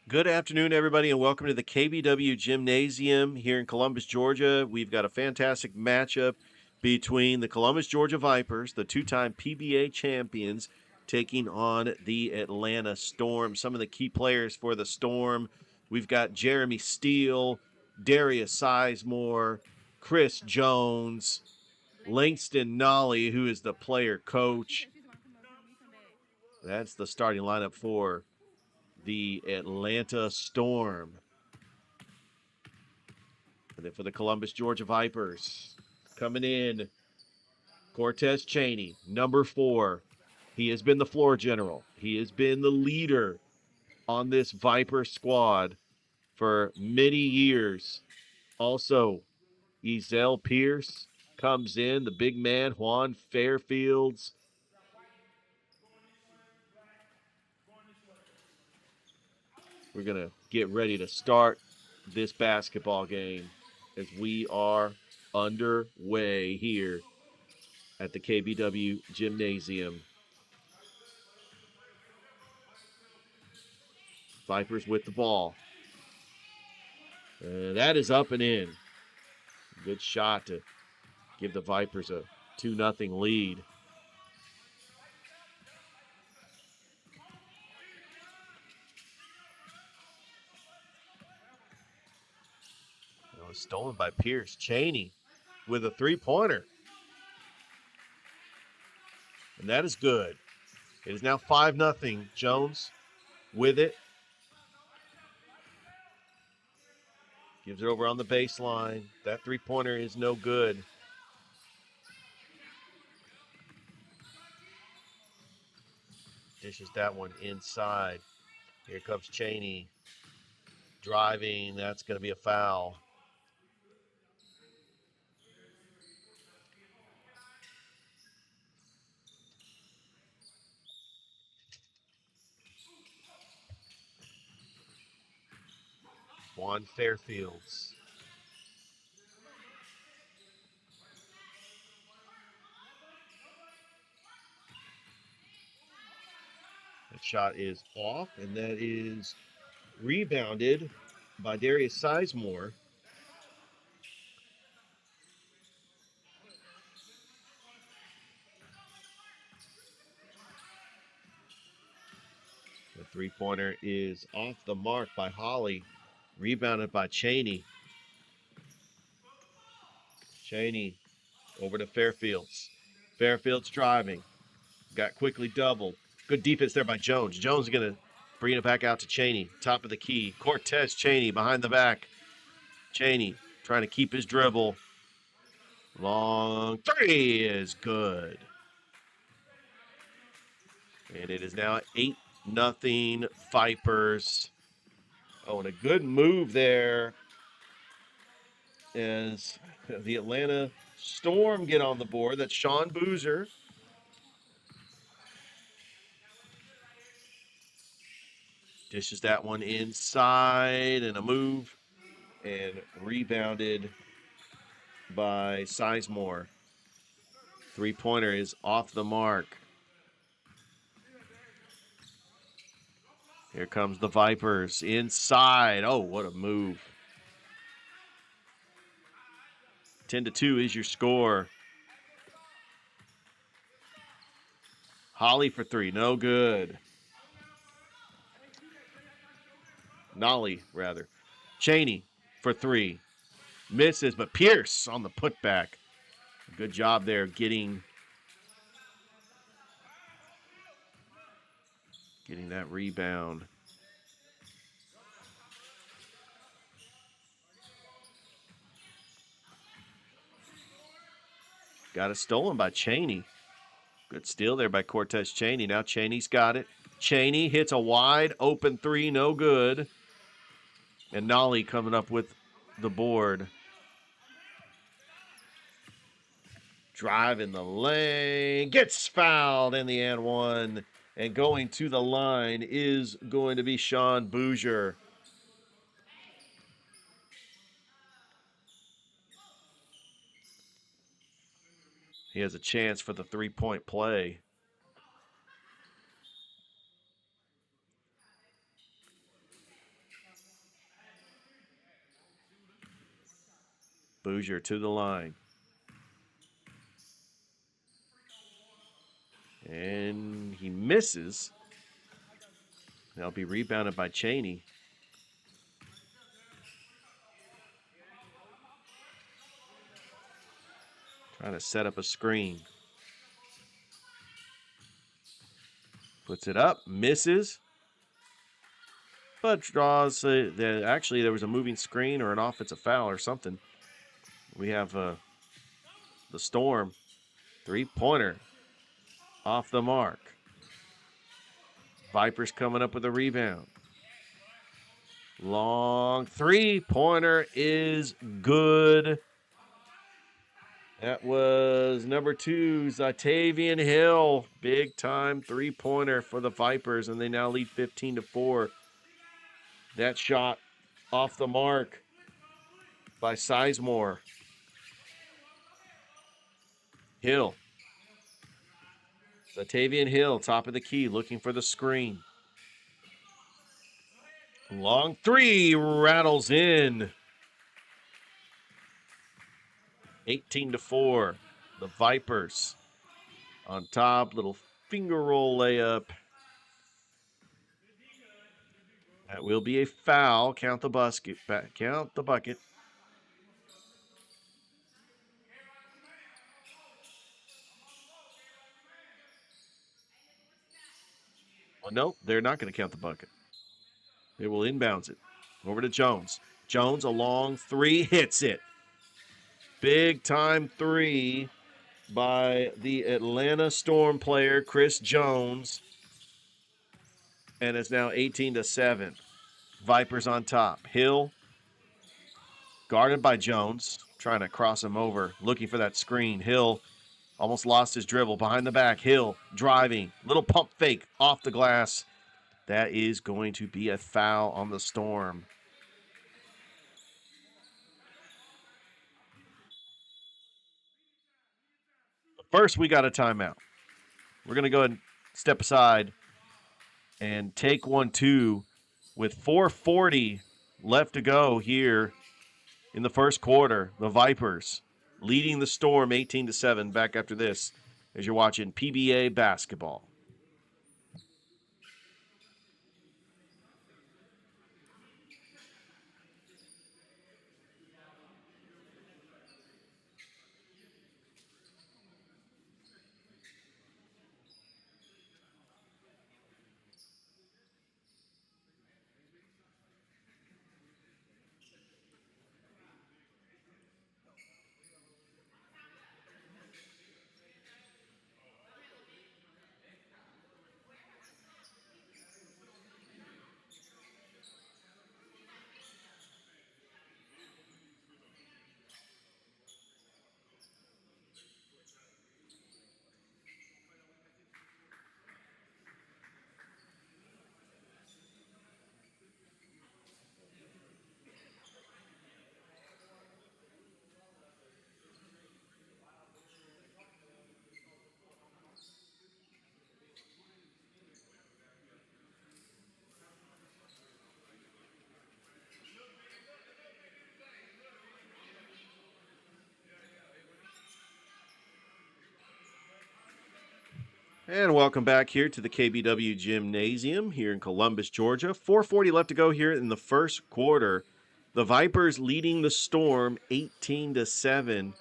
Good afternoon, everybody, and welcome to the KBW Gymnasium here in Columbus, Georgia. We've got a fantastic matchup between the Columbus, Georgia Vipers, the two-time PBA champions, taking on the Atlanta Storm. Some of the key players for the Storm, we've got Jeremy Steele, Darius Sizemore, Chris Jones, Langston Nolly, who is the player coach. That's the starting lineup for the Atlanta Storm. And then for the Columbus, Georgia Vipers, coming in, Cortez Cheney, number 4. He has been the floor general. He has been the leader on this Viper squad for many years. Also, Ezel Pierce comes in, the big man, Juan Fairfields. We're going to get ready to start this basketball game as we are underway here at the KBW Gymnasium. Vipers with the ball. That is up and in. Good shot to give the Vipers a 2-0 lead. It was stolen by Pierce. Cheney with a three-pointer. And that is good. It is now 5-0. Jones with it. Gives it over on the baseline. That three-pointer is no good. Dishes that one inside. Here comes Cheney. Driving. That's going to be a foul. Juan Fairfields. That shot is off, and that is rebounded by Darius Sizemore. The three-pointer is off the mark by Holly. Rebounded by Cheney. Cheney over to Fairfields. Fairfields driving. Got quickly doubled. Good defense there by Jones. Jones is going to bring it back out to Cheney. Top of the key. Cortez Cheney behind the back. Cheney trying to keep his dribble. Long three is good. And it is now 8-0 Vipers. Oh, and a good move there as the Atlanta Storm get on the board. That's Sean Boozer. Dishes that one inside and a move and rebounded by Sizemore. Three-pointer is off the mark. Here comes the Vipers inside. Oh, what a move. 10-2 is your score. Holly for three. No good. Nolly, rather. Cheney for three. Misses, but Pierce on the putback. Good job there getting that rebound. Got it stolen by Cheney. Good steal there by Cortez Cheney. Now Cheney's got it. Cheney hits a wide open three, no good. And Nolly coming up with the board. Driving the lane. Gets fouled in the and one. And going to the line is going to be Sean Boozer. He has a chance for the three-point play. Bouger to the line. And he misses. That'll be rebounded by Cheney. Trying to set up a screen. Puts it up, misses. But draws. Actually, there was a moving screen or an offensive foul or something. We have the Storm. Three-pointer. Off the mark. Vipers coming up with a rebound. Long three-pointer is good. That was number 2, Zatavian Hill. Big-time three-pointer for the Vipers, and they now lead 15-4. That shot off the mark by Sizemore. Hill. Zatavian Hill, top of the key, looking for the screen. Long three rattles in. 18-4. The Vipers on top. Little finger roll layup. That will be a foul. Count the bucket. Count the bucket. Well, no, they're not going to count the bucket. They will inbounds it. Over to Jones. Jones, a long three, hits it. Big time three by the Atlanta Storm player, Chris Jones. And it's now 18-7. Vipers on top. Hill, guarded by Jones, trying to cross him over, looking for that screen. Hill almost lost his dribble. Behind the back, Hill driving. Little pump fake off the glass. That is going to be a foul on the Storm. First, we got a timeout. We're going to go ahead and step aside and take 1-2 with 4:40 left to go here in the first quarter. The Vipers leading the Storm 18-7. Back after this as you're watching PBA basketball. And welcome back here to the KBW Gymnasium here in Columbus, Georgia. 4:40 left to go here in the first quarter. The Vipers leading the Storm 18-7.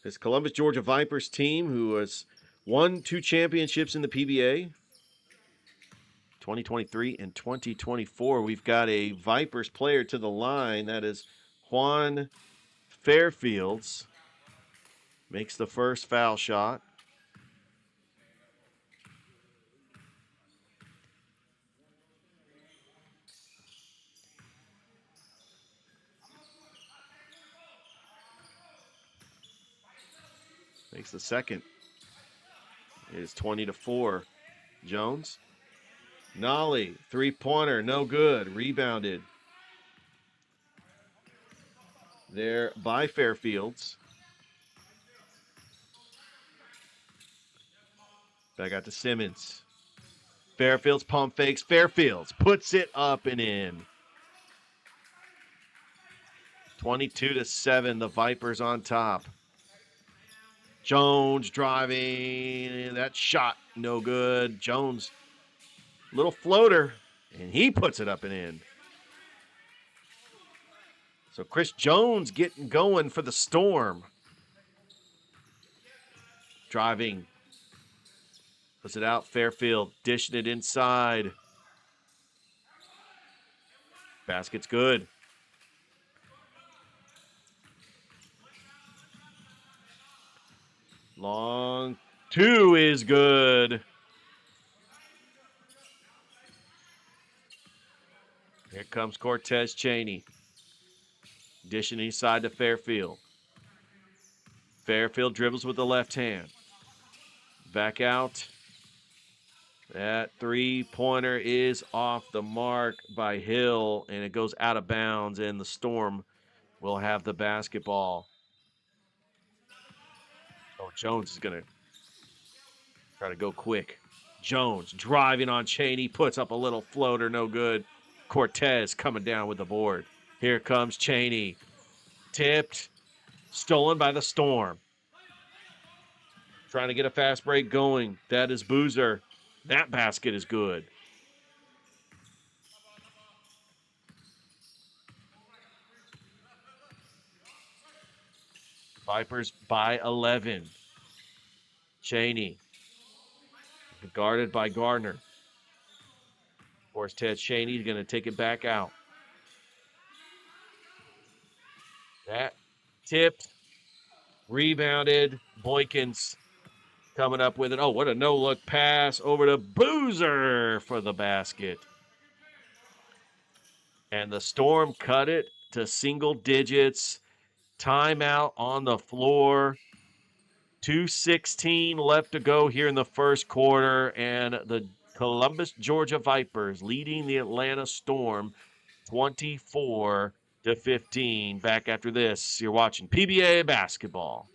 This Columbus, Georgia Vipers team who has won 2 championships in the PBA, 2023 and 2024. We've got a Vipers player to the line. That is Juan Fairfields. Makes the first foul shot. Makes the second. It is 20-4. Jones. Nolly, three-pointer, no good. Rebounded there by Fairfields. Back out to Simmons. Fairfields pump fakes. Fairfields puts it up and in. 22-7, the Vipers on top. Jones driving. That shot, no good. Jones, little floater, and he puts it up and in. So Chris Jones getting going for the Storm. Driving. Puts it out. Fairfield dishing it inside. Basket's good. Long two is good. Here comes Cortez Chaney. Dishing inside to Fairfield. Fairfield dribbles with the left hand. Back out. That three-pointer is off the mark by Hill, and it goes out of bounds, and the Storm will have the basketball. Oh, Jones is going to try to go quick. Jones driving on Chaney, puts up a little floater, no good. Cortez coming down with the board. Here comes Chaney. Tipped, stolen by the Storm. Trying to get a fast break going. That is Boozer. That basket is good. Vipers by 11. Chaney. Guarded by Gardner. Of course, Ted Chaney's going to take it back out. That tipped. Rebounded. Boykins coming up with it. Oh, what a no-look pass over to Boozer for the basket. And the Storm cut it to single digits. Timeout on the floor. 2:16 left to go here in the first quarter, and the Columbus, Georgia Vipers leading the Atlanta Storm 24-15. Back after this, you're watching PBA basketball.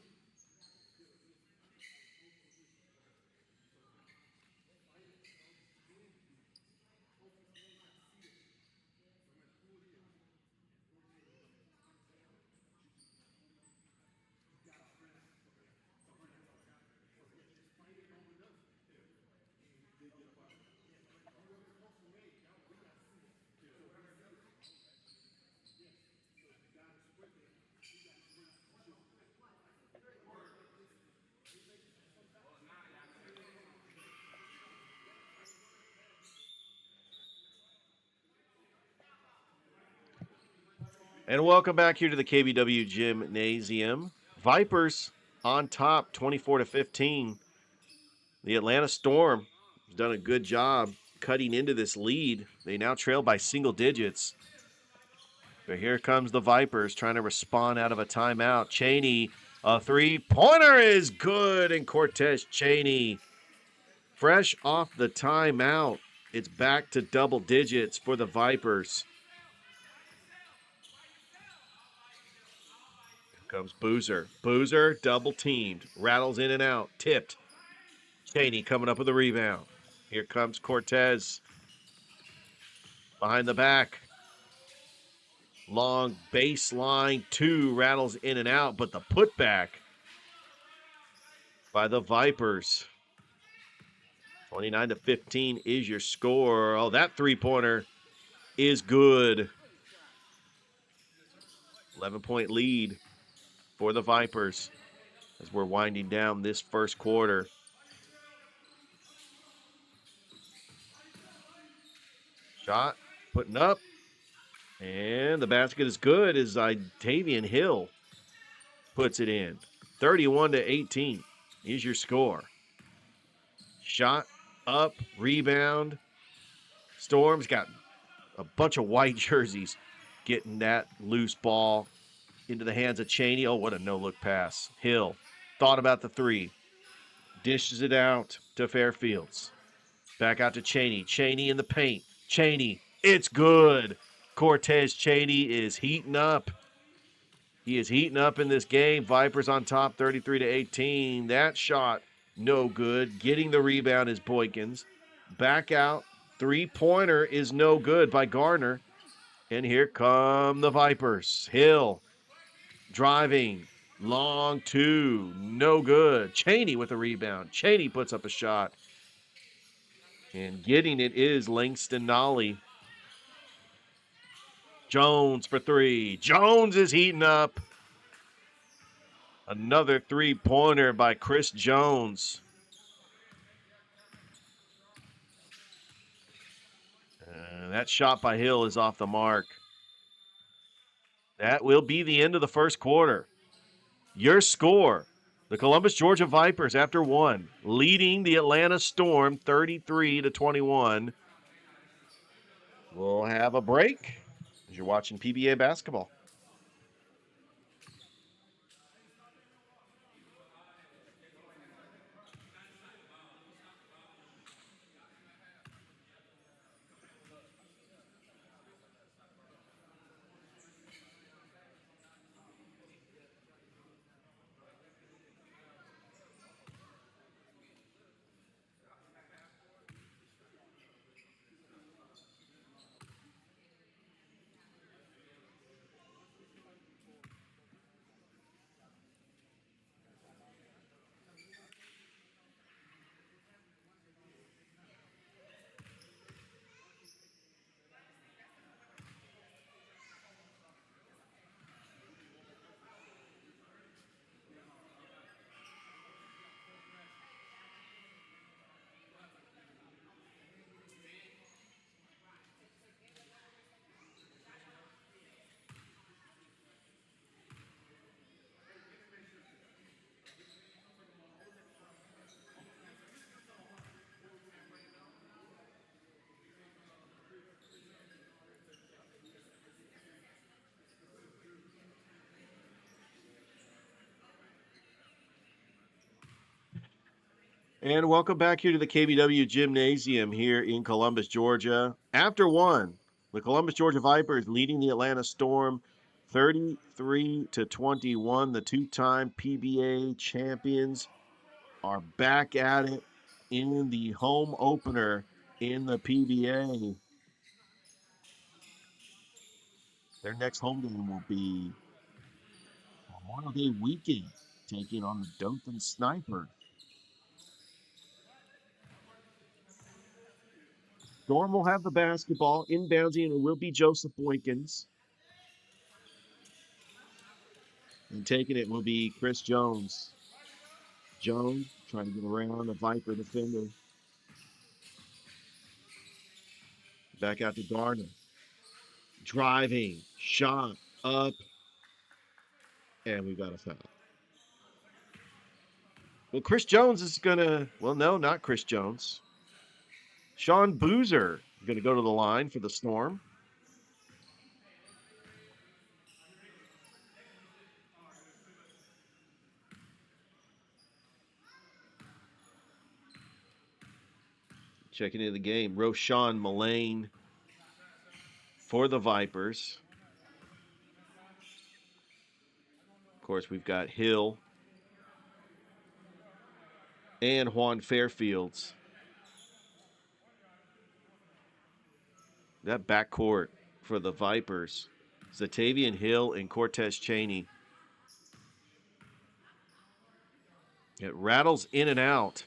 And welcome back here to the KBW Gymnasium. Vipers on top, 24-15. The Atlanta Storm has done a good job cutting into this lead. They now trail by single digits. But here comes the Vipers trying to respond out of a timeout. Chaney, a three-pointer is good, and Cortez Chaney, fresh off the timeout, it's back to double digits for the Vipers. Comes Boozer. Boozer double teamed. Rattles in and out. Tipped. Chaney coming up with a rebound. Here comes Cortez. Behind the back. Long baseline. Two rattles in and out. But the putback by the Vipers. 29-15 is your score. Oh, that three-pointer is good. 11-point lead for the Vipers as we're winding down this first quarter. Shot, putting up, and the basket is good as Itavian Hill puts it in. 31-18 is your score. Shot, up, rebound. Storm's got a bunch of white jerseys getting that loose ball into the hands of Chaney. Oh, what a no-look pass. Hill thought about the three. Dishes it out to Fairfields. Back out to Chaney. Chaney in the paint. Chaney, it's good. Cortez Chaney is heating up. He is heating up in this game. Vipers on top 33-18. That shot, no good. Getting the rebound is Boykins. Back out. Three-pointer is no good by Garner. And here come the Vipers. Hill Driving. Long two. No good. Cheney with a rebound. Cheney puts up a shot. And getting it is Langston Nolly. Jones for three. Jones is heating up. Another three-pointer by Chris Jones. That shot by Hill is off the mark. That will be the end of the first quarter. Your score, the Columbus, Georgia Vipers, after one, leading the Atlanta Storm 33-21. We'll have a break as you're watching PBA basketball. And welcome back here to the KBW Gymnasium here in Columbus, Georgia. After one, the Columbus, Georgia Vipers leading the Atlanta Storm 33-21. The two-time PBA champions are back at it in the home opener in the PBA. Their next home game will be Memorial Day weekend, taking on the Dothan Snipers. Storm will have the basketball inbounding, and it will be Joseph Boykins. And taking it will be Chris Jones. Jones trying to get around the Viper defender. Back out to Gardner. Driving, shot, up, and we've got a foul. Well, Chris Jones is going to, well, no, not Chris Jones. Sean Boozer going to go to the line for the Storm. Checking into the game, Roshan Mullane for the Vipers. Of course, we've got Hill and Juan Fairfields. That backcourt for the Vipers, Zatavian Hill and Cortez Cheney. It rattles in and out,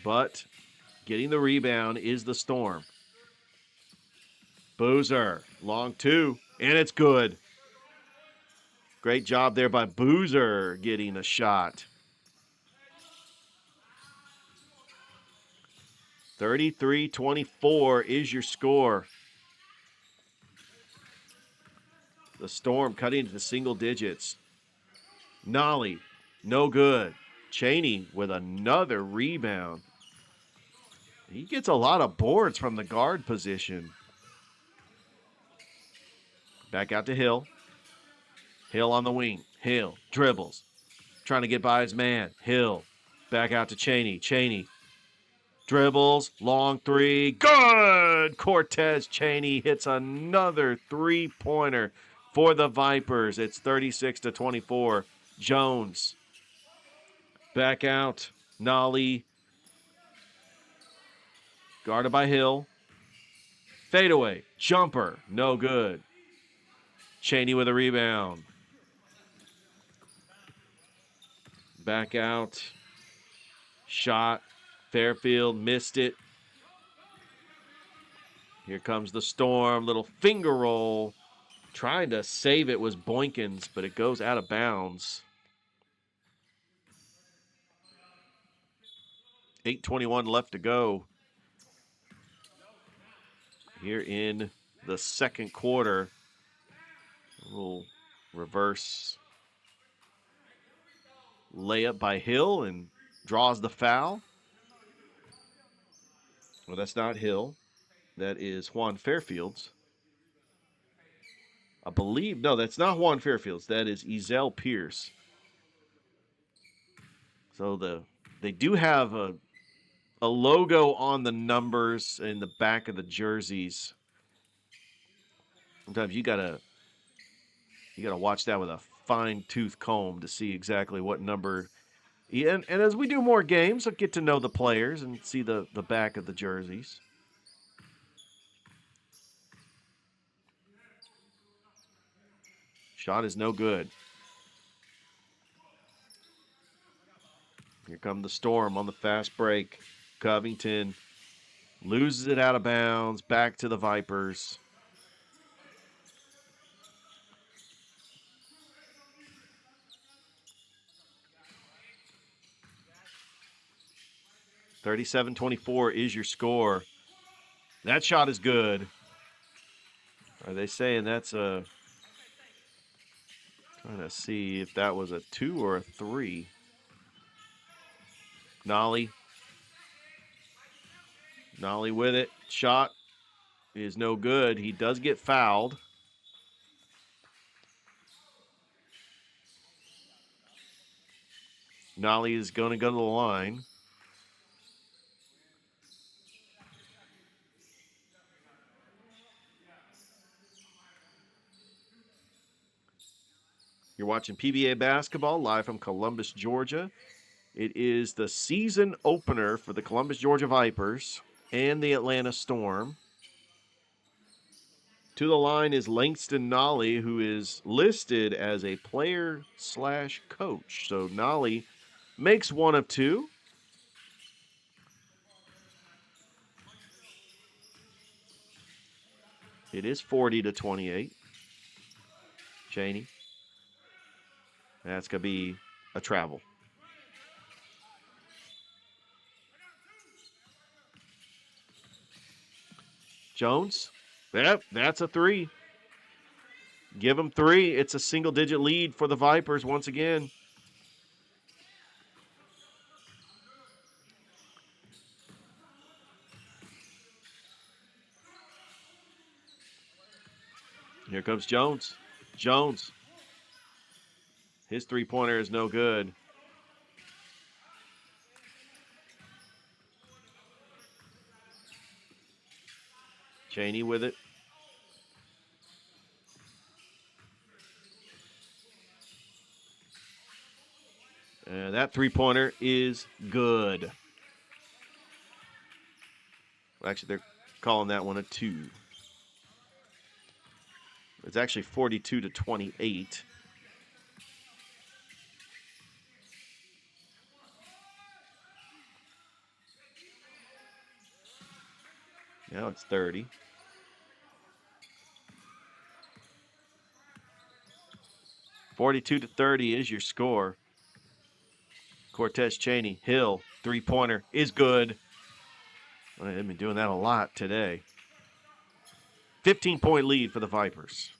but getting the rebound is the Storm. Boozer, long two, and it's good. Great job there by Boozer getting a shot. 33-24 is your score. The Storm cutting into single digits. Nolly, no good. Cheney with another rebound. He gets a lot of boards from the guard position. Back out to Hill. Hill on the wing. Hill dribbles. Trying to get by his man. Hill. Back out to Cheney. Cheney dribbles. Long three. Good! Cortez Cheney hits another three-pointer for the Vipers. It's 36-24. Jones. Back out. Nolly. Guarded by Hill. Fadeaway. Jumper. No good. Cheney with a rebound. Back out. Shot. Fairfield missed it. Here comes the Storm. Little finger roll. Trying to save it was Boykins, but it goes out of bounds. 8:21 left to go here in the second quarter. A little reverse layup by Hill and draws the foul. Well, that's not Hill. That is Juan Fairfield's. I believe, no, that's not Juan Fairfield's. That is Ezell Pierce. So they do have a logo on the numbers in the back of the jerseys. Sometimes you gotta watch that with a fine-tooth comb to see exactly what number. And as we do more games, I'll get to know the players and see the back of the jerseys. Shot is no good. Here come the Storm on the fast break. Covington loses it out of bounds. Back to the Vipers. (37-24) is your score. That shot is good. Are they saying that's a... Trying to see if that was a 2 or a 3. Nolly with it. Shot is no good. He does get fouled. Nolly is going to go to the line. You're watching PBA basketball live from Columbus, Georgia. It is the season opener for the Columbus, Georgia Vipers and the Atlanta Storm. To the line is Langston Nolly, who is listed as a player/coach. So Nolly makes one of two. It is 40-28. Cheney. That's going to be a travel. Jones. Yep, that's a 3. Give them 3. It's a single-digit lead for the Vipers once again. Here comes Jones. Jones. His three-pointer is no good. Cheney with it. And that three-pointer is good. Actually, they're calling that one a 2. It's actually 42-28. Now it's 30. (42-30) is your score. Cortez Cheney, Hill, three-pointer is good. Well, they've been doing that a lot today. 15-point lead for the Vipers.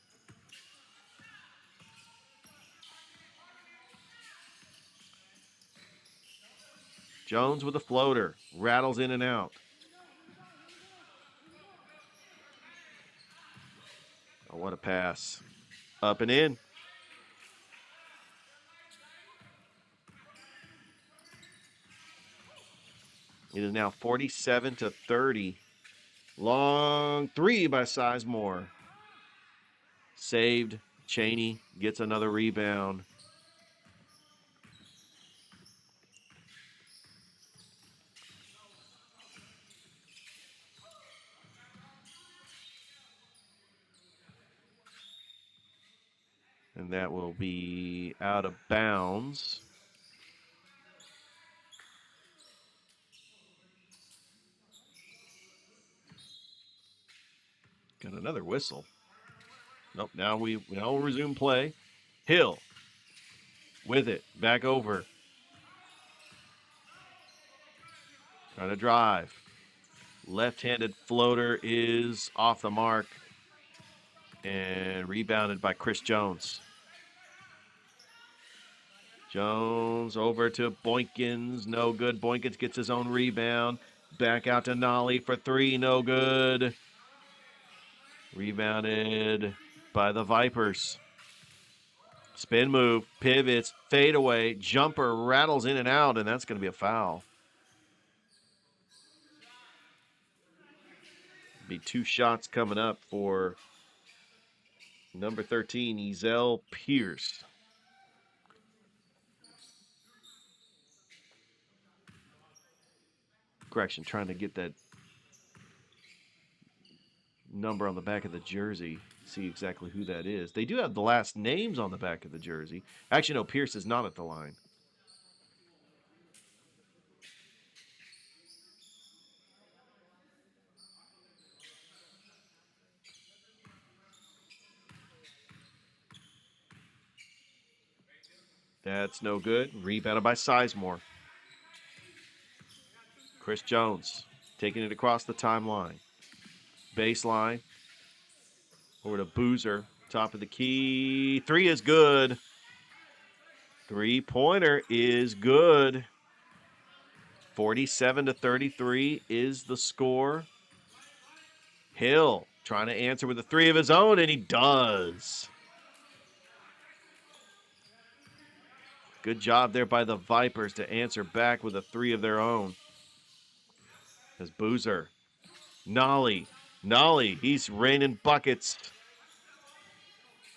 Jones with a floater. Rattles in and out. Oh, what a pass. Up and in. It is now 47-30. Long 3 by Sizemore. Saved. Cheney gets another rebound. And that will be out of bounds. Got another whistle. Nope, now we'll resume play. Hill with it. Back over. Trying to drive. Left-handed floater is off the mark. And rebounded by Chris Jones. Jones over to Boykins. No good. Boykins gets his own rebound. Back out to Nolly for three. No good. Rebounded by the Vipers. Spin move, pivots, fade away, jumper rattles in and out, and that's going to be a foul. Be two shots coming up for number 13, Ezell Pierce. Correction, trying to get that number on the back of the jersey, see exactly who that is. They do have the last names on the back of the jersey. Actually, no, Pierce is not at the line. That's no good. Rebounded by Sizemore. Chris Jones taking it across the timeline. Baseline. Over to Boozer. Top of the key. Three is good. Three-pointer is good. 47-33 is the score. Hill trying to answer with a three of his own, and he does. Good job there by the Vipers to answer back with a three of their own. As Boozer. Nolly, he's raining buckets.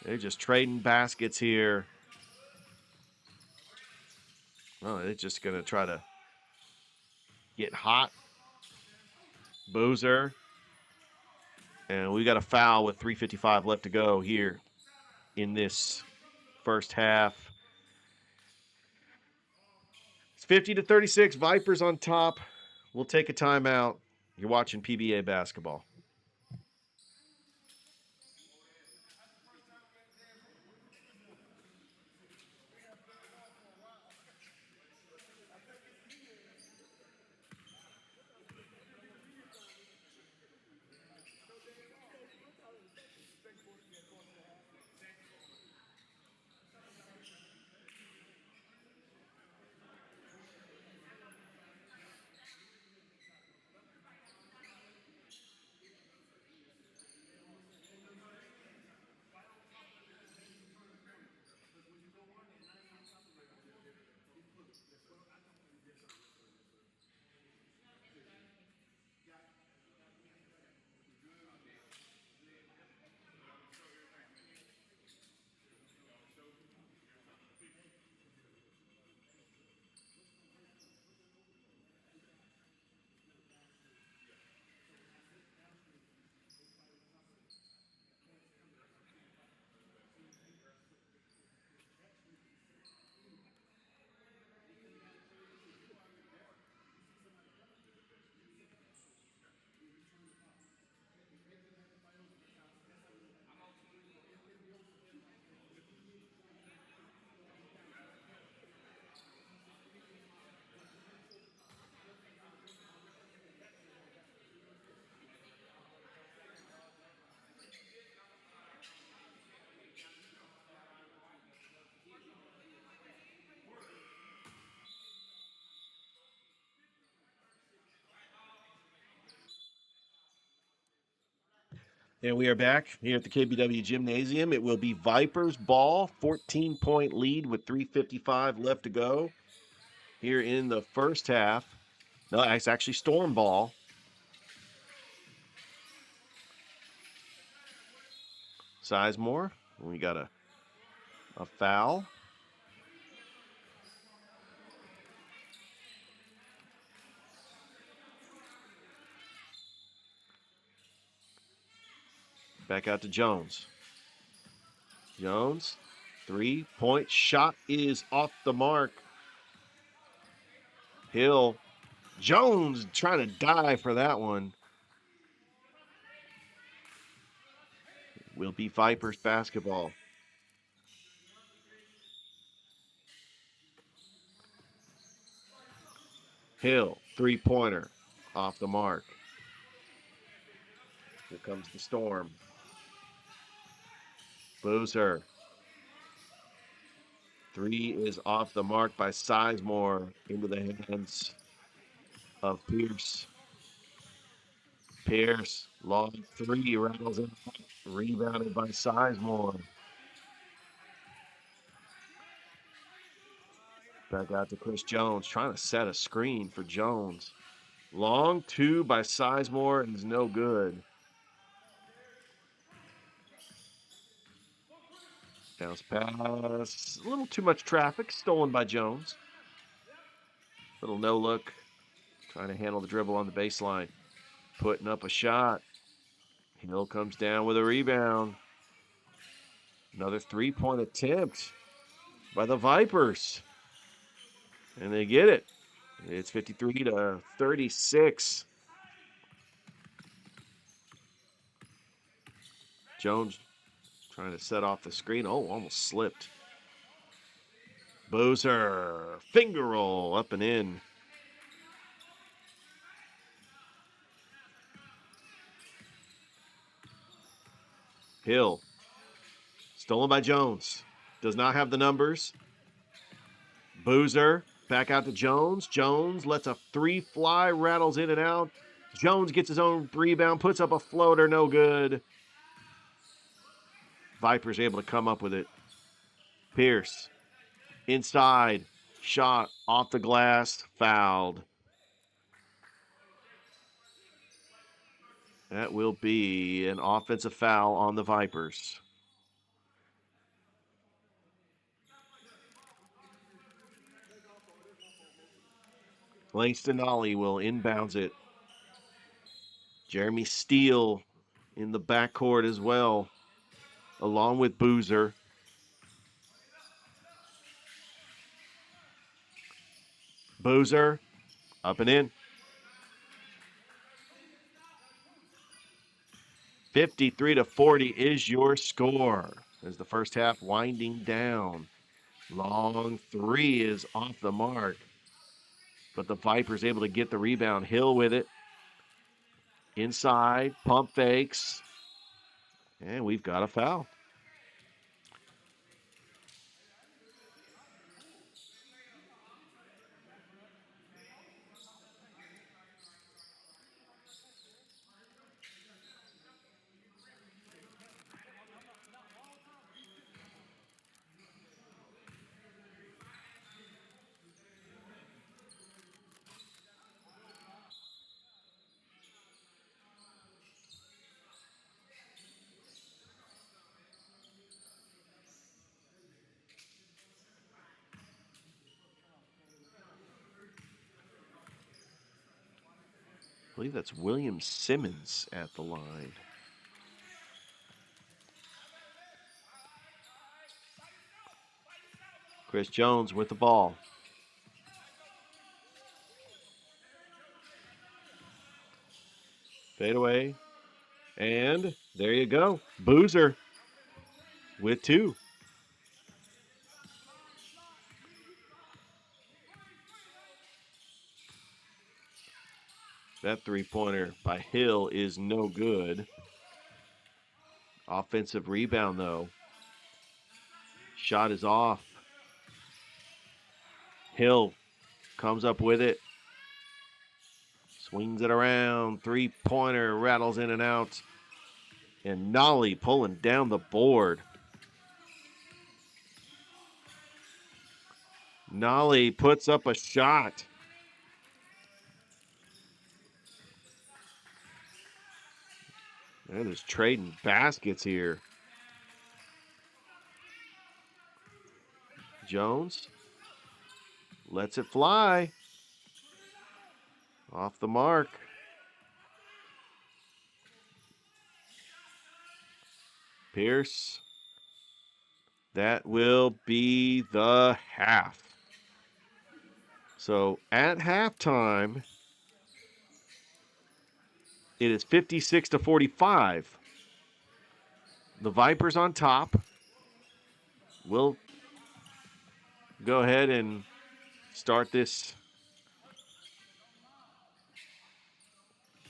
They're just trading baskets here. Oh, they're just going to try to get hot. Boozer. And we got a foul with 3:55 left to go here in this first half. It's 50-36. Vipers on top. We'll take a timeout. You're watching PBA basketball. And we are back here at the KBW Gymnasium. It will be Vipers ball, 14-point lead with 3:55 left to go here in the first half. No, it's actually Storm ball. Sizemore. We got a foul. Back out to Jones. Jones 3-point shot is off the mark. Hill. Jones trying to dive for that one. Will be Vipers basketball. Hill, 3-pointer, off the mark. Here comes the storm. Boozer. 3 is off the mark by Sizemore into the hands of Pierce. Pierce, long 3, rattles it, rebounded by Sizemore. Back out to Chris Jones, trying to set a screen for Jones. Long 2 by Sizemore and is no good. Bounce pass, a little too much traffic, stolen by Jones. Little no look, trying to handle the dribble on the baseline. Putting up a shot. Hill comes down with a rebound. Another 3-point attempt by the Vipers. And they get it. It's 53-36. Jones trying to set off the screen. Oh, almost slipped. Boozer, finger roll, up and in. Hill, stolen by Jones. Does not have the numbers. Boozer, back out to Jones. Jones lets a 3 fly, rattles in and out. Jones gets his own rebound, puts up a floater, no good. Vipers able to come up with it. Pierce, inside, shot off the glass, fouled. That will be an offensive foul on the Vipers. Langston Ollie will inbounds it. Jeremy Steele in the backcourt as well, along with Boozer. Boozer, up and in. 53-40 is your score as the first half winding down. Long 3 is off the mark, but the Vipers able to get the rebound. Hill with it. Inside, pump fakes, and we've got a foul. I believe that's William Simmons at the line. Chris Jones with the ball. Fade away. And there you go. Boozer with 2. That 3-pointer by Hill is no good. Offensive rebound, though. Shot is off. Hill comes up with it. Swings it around. 3-pointer rattles in and out. And Nolly pulling down the board. Nolly puts up a shot. They're just trading baskets here. Jones lets it fly. Off the mark. Pierce. That will be the half. So at halftime, it is 56-45. The Vipers on top. We'll go ahead and start this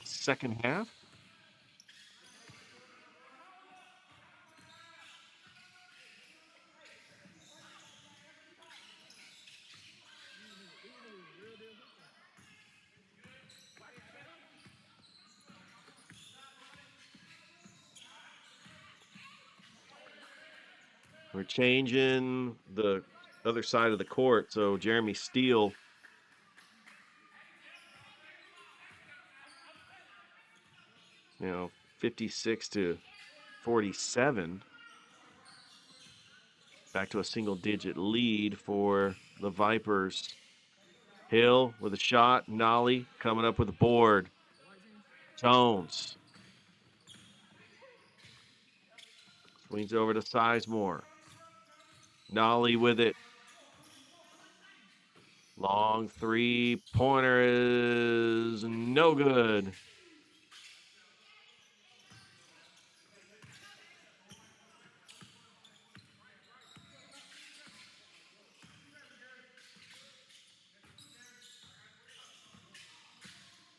second half. We're changing the other side of the court, so Jeremy Steele 56-47. Back to a single-digit lead for the Vipers. Hill with a shot. Nolly coming up with a board. Jones swings over to Sizemore. Nolly with it. Long three-pointer is no good.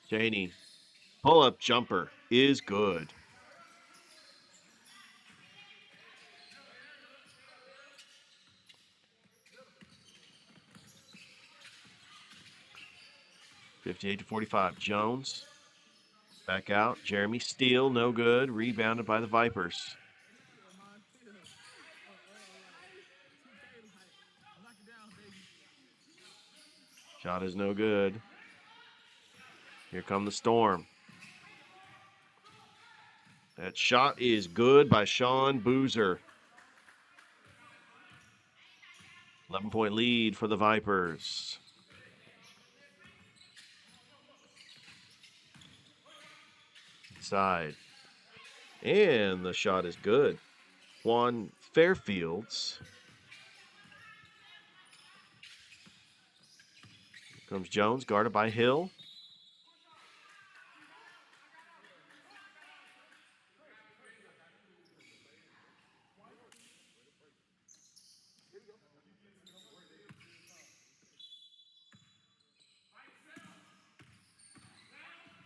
Janey, pull-up jumper is good. (58-45). Jones back out. Jeremy Steele, no good. Rebounded by the Vipers. Shot is no good. Here come the Storm. That shot is good by Sean Boozer. 11-point lead for the Vipers. Inside. And the shot is good. Juan Fairfields. Here comes Jones, guarded by Hill.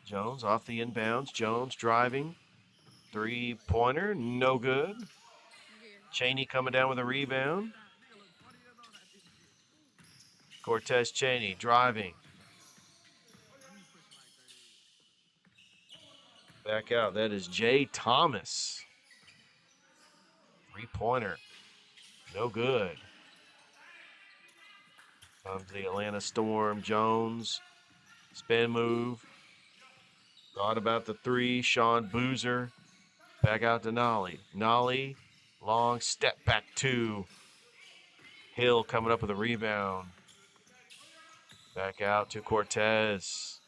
Jones off the inbounds. Jones driving. Three-pointer, no good. Cheney coming down with a rebound. Cortez Cheney driving. Back out. That is Jay Thomas. Three-pointer, no good. Comes the Atlanta Storm. Jones, spin move. Thought about the three. Sean Boozer. Back out to Nolly. Nolly, long step back two. Hill coming up with a rebound. Back out to Cortez.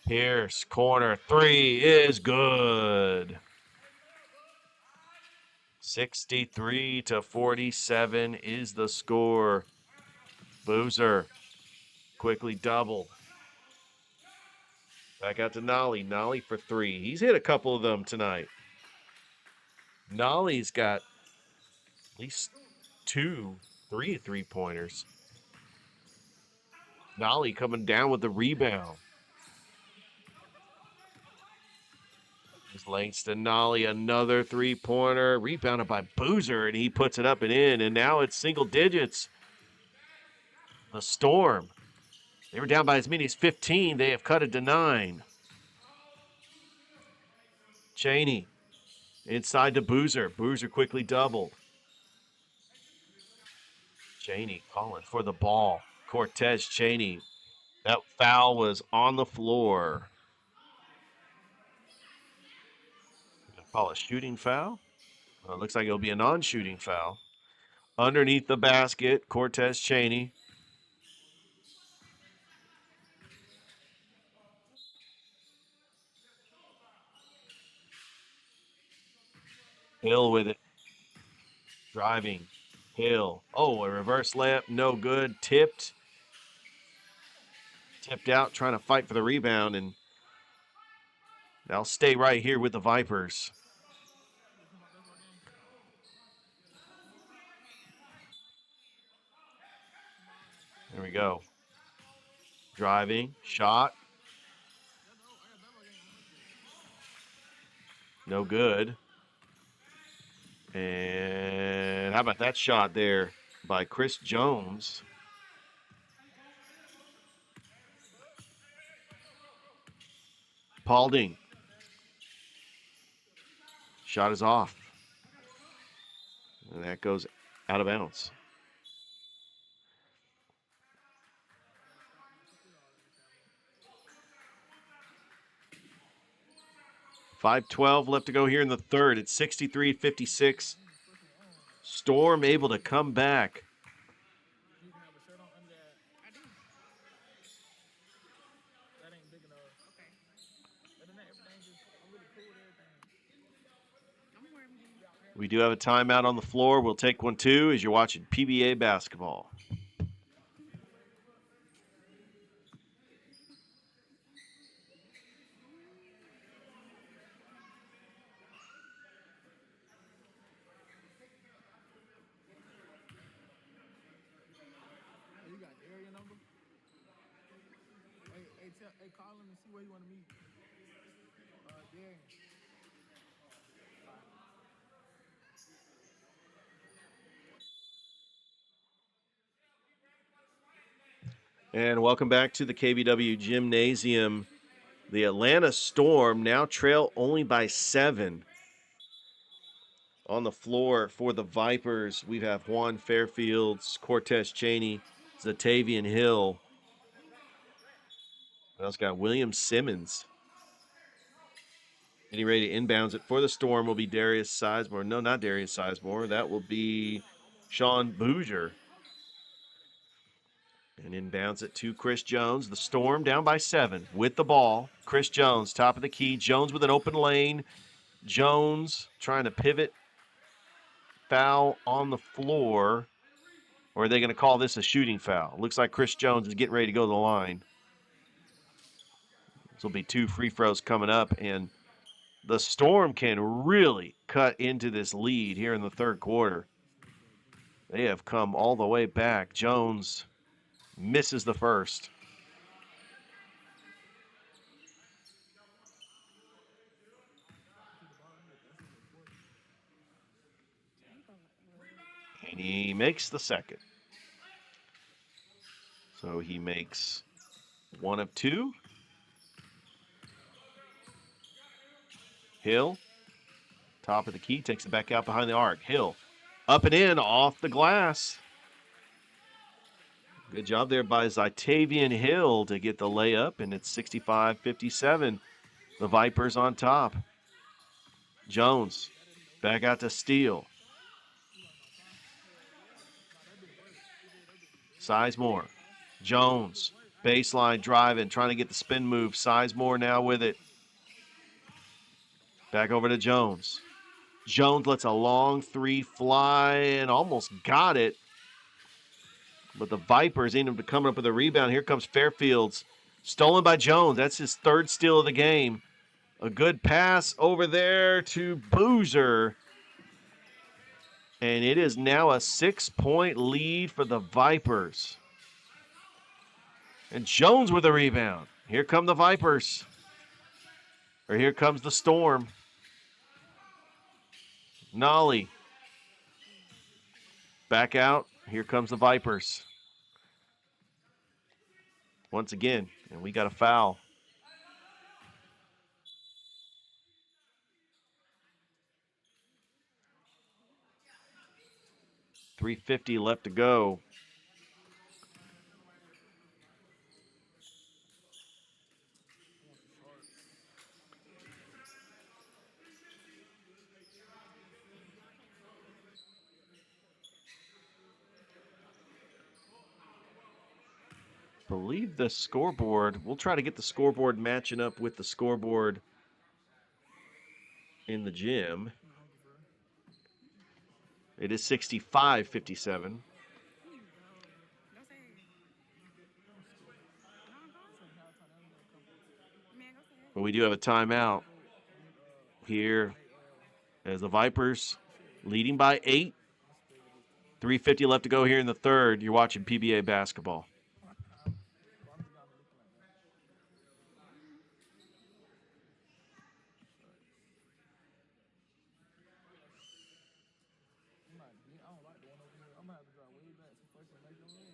Pierce, corner, three is good. 63-47 is the score. Boozer quickly double. Back out to Nolly. Nolly for three. He's hit a couple of them tonight. Nolly's got at least three three-pointers. Nolly coming down with the rebound. There's Langston. Nolly, another three-pointer. Rebounded by Boozer, and he puts it up and in, and now it's single digits. The Storm. They were down by as many as 15. They have cut it to 9. Cheney inside to Boozer. Boozer quickly doubled. Cheney calling for the ball. Cortez Cheney. That foul was on the floor. Call a shooting foul. Well, it looks like it'll be a non-shooting foul. Underneath the basket, Cortez Cheney. Hill with it. Driving. Hill. Oh, a reverse layup. No good. Tipped. Tipped out, trying to fight for the rebound, and they'll stay right here with the Vipers. There we go. Driving. Shot. No good. And how about that shot there by Chris Jones? Paulding. Shot is off. And that goes out of bounds. .5:12 left to go here in the third. It's 63-56. Storm able to come back. We do have a timeout on the floor. We'll take one too as you're watching PBA basketball. Hey, call him and see where you want to meet. Darian. And welcome back to the KBW Gymnasium. The Atlanta Storm now trail only by 7. On the floor for the Vipers, we have Juan Fairfields, Cortez Cheney, Zatavian Hill. We also got William Simmons. Getting ready to inbounds it for the Storm will be Darius Sizemore. No, not Darius Sizemore. That will be Sean Bouger. And inbounds it to Chris Jones. The Storm down by 7 with the ball. Chris Jones, top of the key. Jones with an open lane. Jones trying to pivot. Foul on the floor. Or are they going to call this a shooting foul? Looks like Chris Jones is getting ready to go to the line. This will be 2 free throws coming up, and the Storm can really cut into this lead here in the third quarter. They have come all the way back. Jones misses the first. And he makes the second. So he makes 1 of 2. Hill, top of the key, takes it back out behind the arc. Hill, up and in, off the glass. Good job there by Zatavian Hill to get the layup, and it's 65-57. The Vipers on top. Jones, back out to Steele. Sizemore, Jones, baseline driving, trying to get the spin move. Sizemore now with it. Back over to Jones. Jones lets a long 3 fly and almost got it. But the Vipers end up coming up with a rebound. Here comes Fairfields. Stolen by Jones. That's his 3rd steal of the game. A good pass over there to Boozer. And it is now a 6-point lead for the Vipers. And Jones with a rebound. Here come the Vipers. Or here comes the Storm. Nolly. Back out. Here comes the Vipers. Once again, and we got a foul. .350 left to go. Believe the scoreboard. We'll try to get the scoreboard matching up with the scoreboard in the gym. It is 65-57. But we do have a timeout here as the Vipers leading by 8. 3:50 left to go here in the third. You're watching PBA basketball. I don't like the one over here. I'm gonna have to drive way back to fucking make them road.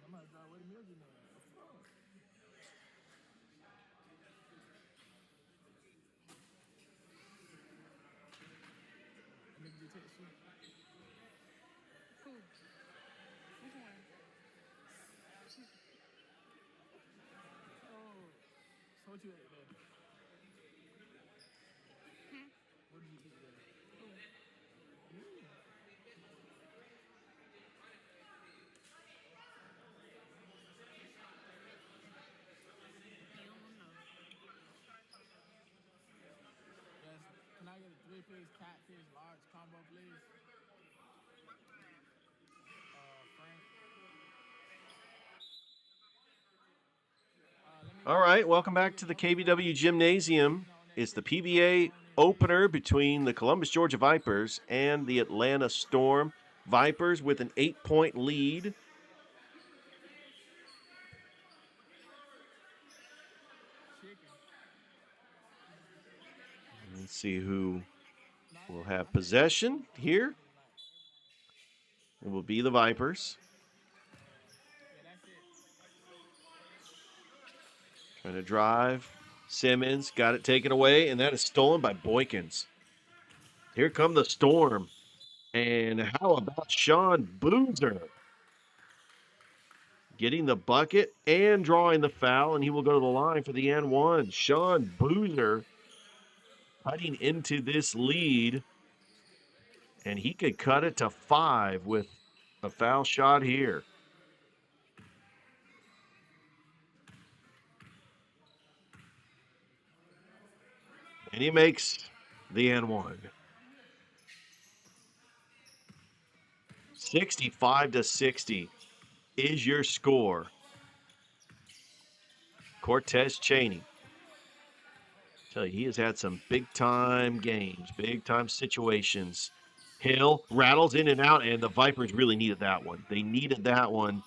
I'm gonna drive way to Milton now. Fuck. And nigga just text you. Who? Which one? Oh, so what you ate there? What did you eat there? Yes. Can I get a 3-piece catfish large combo, please? Frank. All right, welcome back to the KBW Gymnasium. It's the PBA opener between the Columbus, Georgia Vipers and the Atlanta Storm. Vipers with an 8-point lead. Let's see who will have possession here. It will be the Vipers. Trying to drive. Simmons got it taken away, and that is stolen by Boykins. Here come the Storm. And how about Sean Boozer? Getting the bucket and drawing the foul, and he will go to the line for the N1. Sean Boozer cutting into this lead, and he could cut it to 5 with a foul shot here. And he makes the N1. 65-60 is your score. Cortez Chaney. Tell you, he has had some big-time games, big-time situations. Hill rattles in and out, and the Vipers really needed that one. They needed that one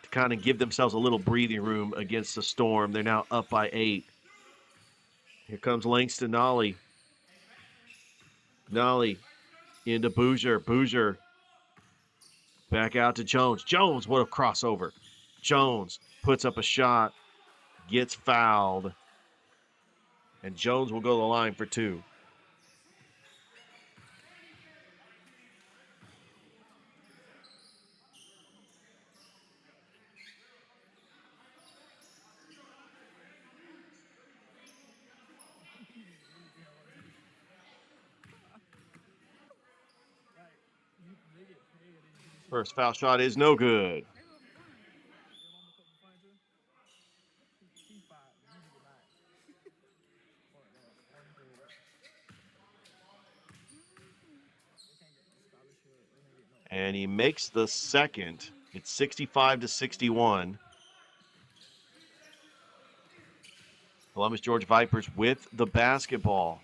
to kind of give themselves a little breathing room against the Storm. They're now up by 8. Here comes Langston Nolly. Nolly into Boozer. Boozer back out to Jones. Jones, what a crossover. Jones puts up a shot, gets fouled, and Jones will go to the line for 2. First foul shot is no good. And he makes the second. It's 65-61. Columbus Georgia Vipers with the basketball.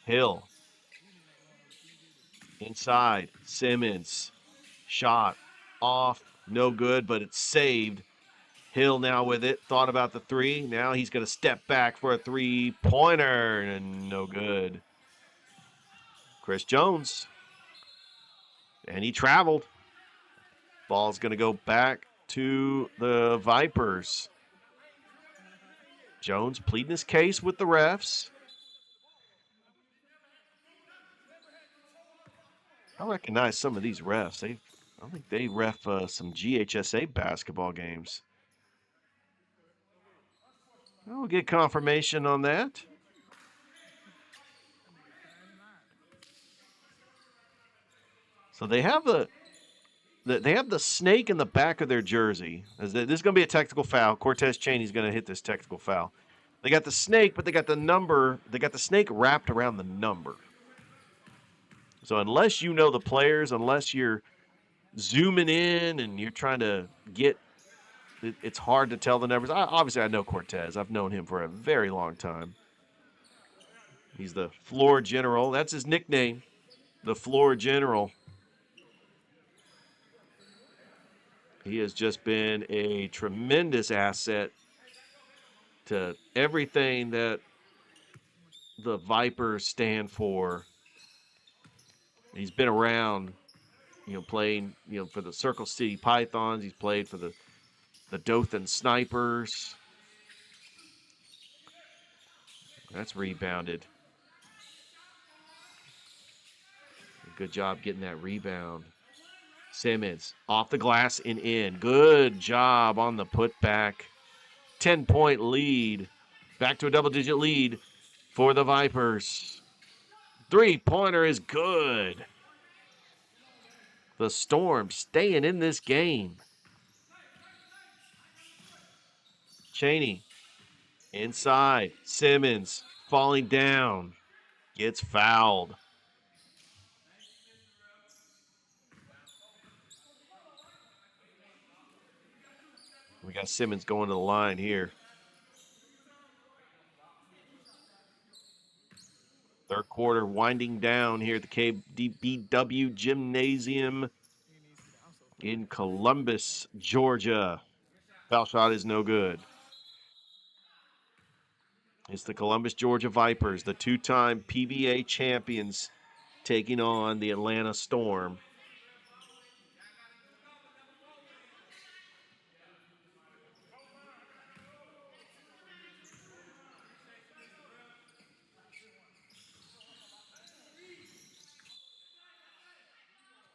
Hill. Inside. Simmons. Shot. Off. No good, but it's saved. Hill now with it. Thought about the 3. Now he's going to step back for a 3-pointer. And no good. Chris Jones. And he traveled. Ball's going to go back to the Vipers. Jones pleading his case with the refs. I recognize some of these refs. I think they ref some GHSA basketball games. We'll get confirmation on that. So they have the they have the snake in the back of their jersey. This is going to be a technical foul. Cortez Cheney's going to hit this technical foul. They got the snake, but they got the number. They got the snake wrapped around the number. So unless you know the players, unless you're zooming in and you're trying to get, it's hard to tell the numbers. Obviously, I know Cortez. I've known him for a very long time. He's the floor general. That's his nickname, the floor general. He has just been a tremendous asset to everything that the Vipers stand for. He's been around, playing, for the Circle City Pythons. He's played for the Dothan Snipers. That's rebounded. Good job getting that rebound. Simmons off the glass and in. Good job on the putback. 10-point lead. Back to a double-digit lead for the Vipers. Three-pointer is good. The Storm staying in this game. Cheney inside. Simmons falling down. Gets fouled. We got Simmons going to the line here. Third quarter winding down here at the KBW Gymnasium in Columbus, Georgia. Foul shot is no good. It's the Columbus, Georgia Vipers, the two-time PBA champions, taking on the Atlanta Storm.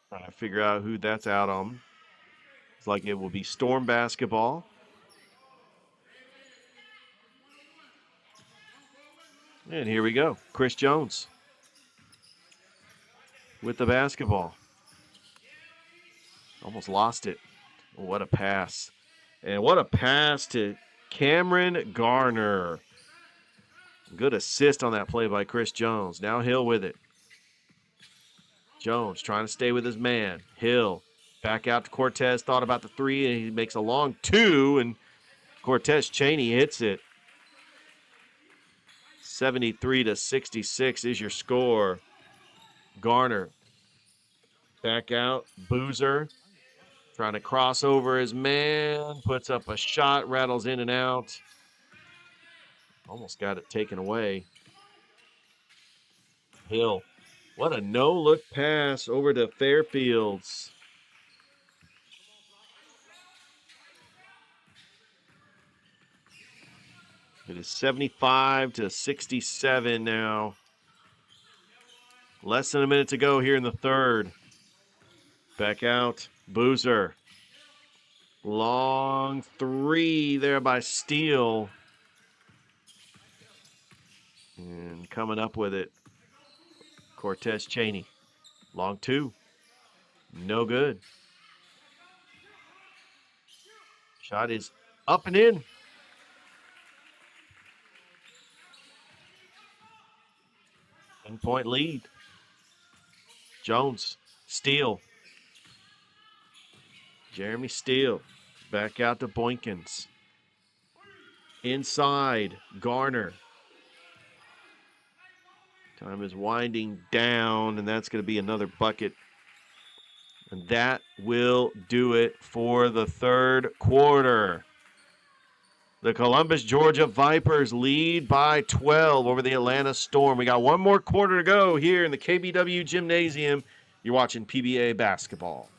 Trying to figure out who that's out on. It's like it will be Storm basketball. And here we go. Chris Jones with the basketball. Almost lost it. What a pass. And what a pass to Cameron Garner. Good assist on that play by Chris Jones. Now Hill with it. Jones trying to stay with his man. Hill back out to Cortez. Thought about the three, and he makes a long two, and Cortez Cheney hits it. 73-66 is your score. Garner back out. Boozer trying to cross over his man. Puts up a shot. Rattles in and out. Almost got it taken away. Hill. What a no-look pass over to Fairfields. It is 75-67 now. Less than a minute to go here in the third. Back out, Boozer. Long three there by Steele. And coming up with it, Cortez Cheney. Long two. No good. Shot is up and in. Point lead. Jones. Steele. Jeremy Steele. Back out to Boykins. Inside. Garner. Time is winding down, and that's going to be another bucket. And that will do it for the third quarter. The Columbus, Georgia Vipers lead by 12 over the Atlanta Storm. We got one more quarter to go here in the KBW Gymnasium. You're watching PBA basketball.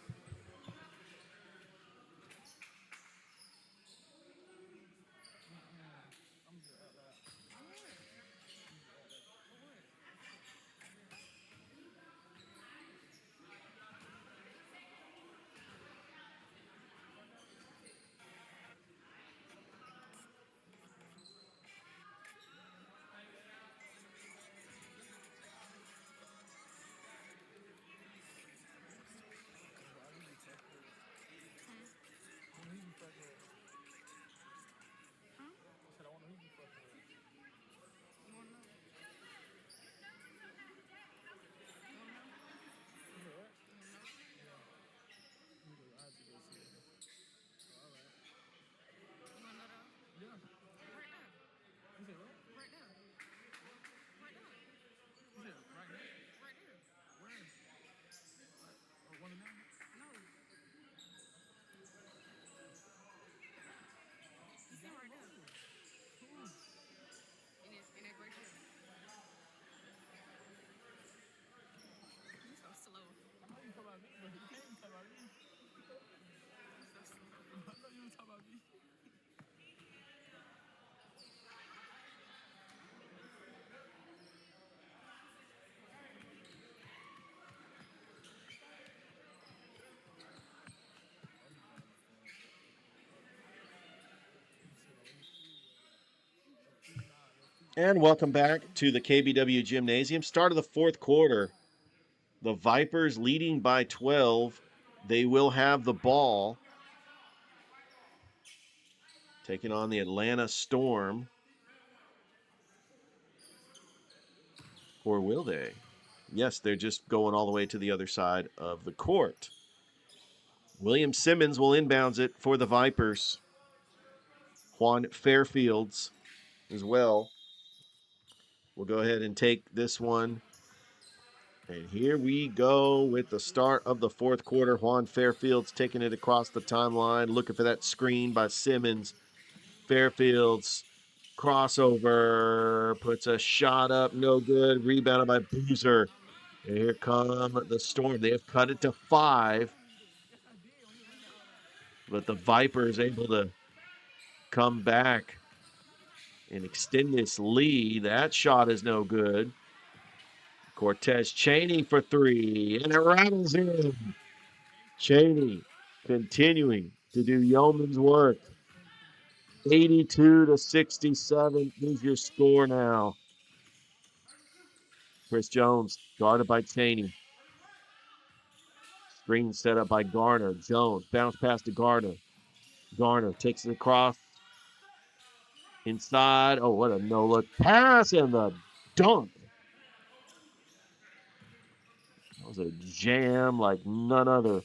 And welcome back to the KBW Gymnasium. Start of the fourth quarter. The Vipers leading by 12. They will have the ball. Taking on the Atlanta Storm. Or will they? Yes, they're just going all the way to the other side of the court. William Simmons will inbounds it for the Vipers. Juan Fairfields as well. We'll go ahead and take this one. And here we go with the start of the fourth quarter. Juan Fairfields taking it across the timeline, looking for that screen by Simmons. Fairfields crossover, puts a shot up, no good. Rebounded by Boozer. And here come the Storm. They have cut it to 5. But the Vipers able to come back and extend this lead. That shot is no good. Cortez Chaney for 3, and it rattles in. Chaney continuing to do yeoman's work. 82-67 is your score now. Chris Jones guarded by Chaney. Screen set up by Garner. Jones bounce pass to Garner. Garner takes it across inside. Oh, what a no-look pass and the dunk. That was a jam like none other.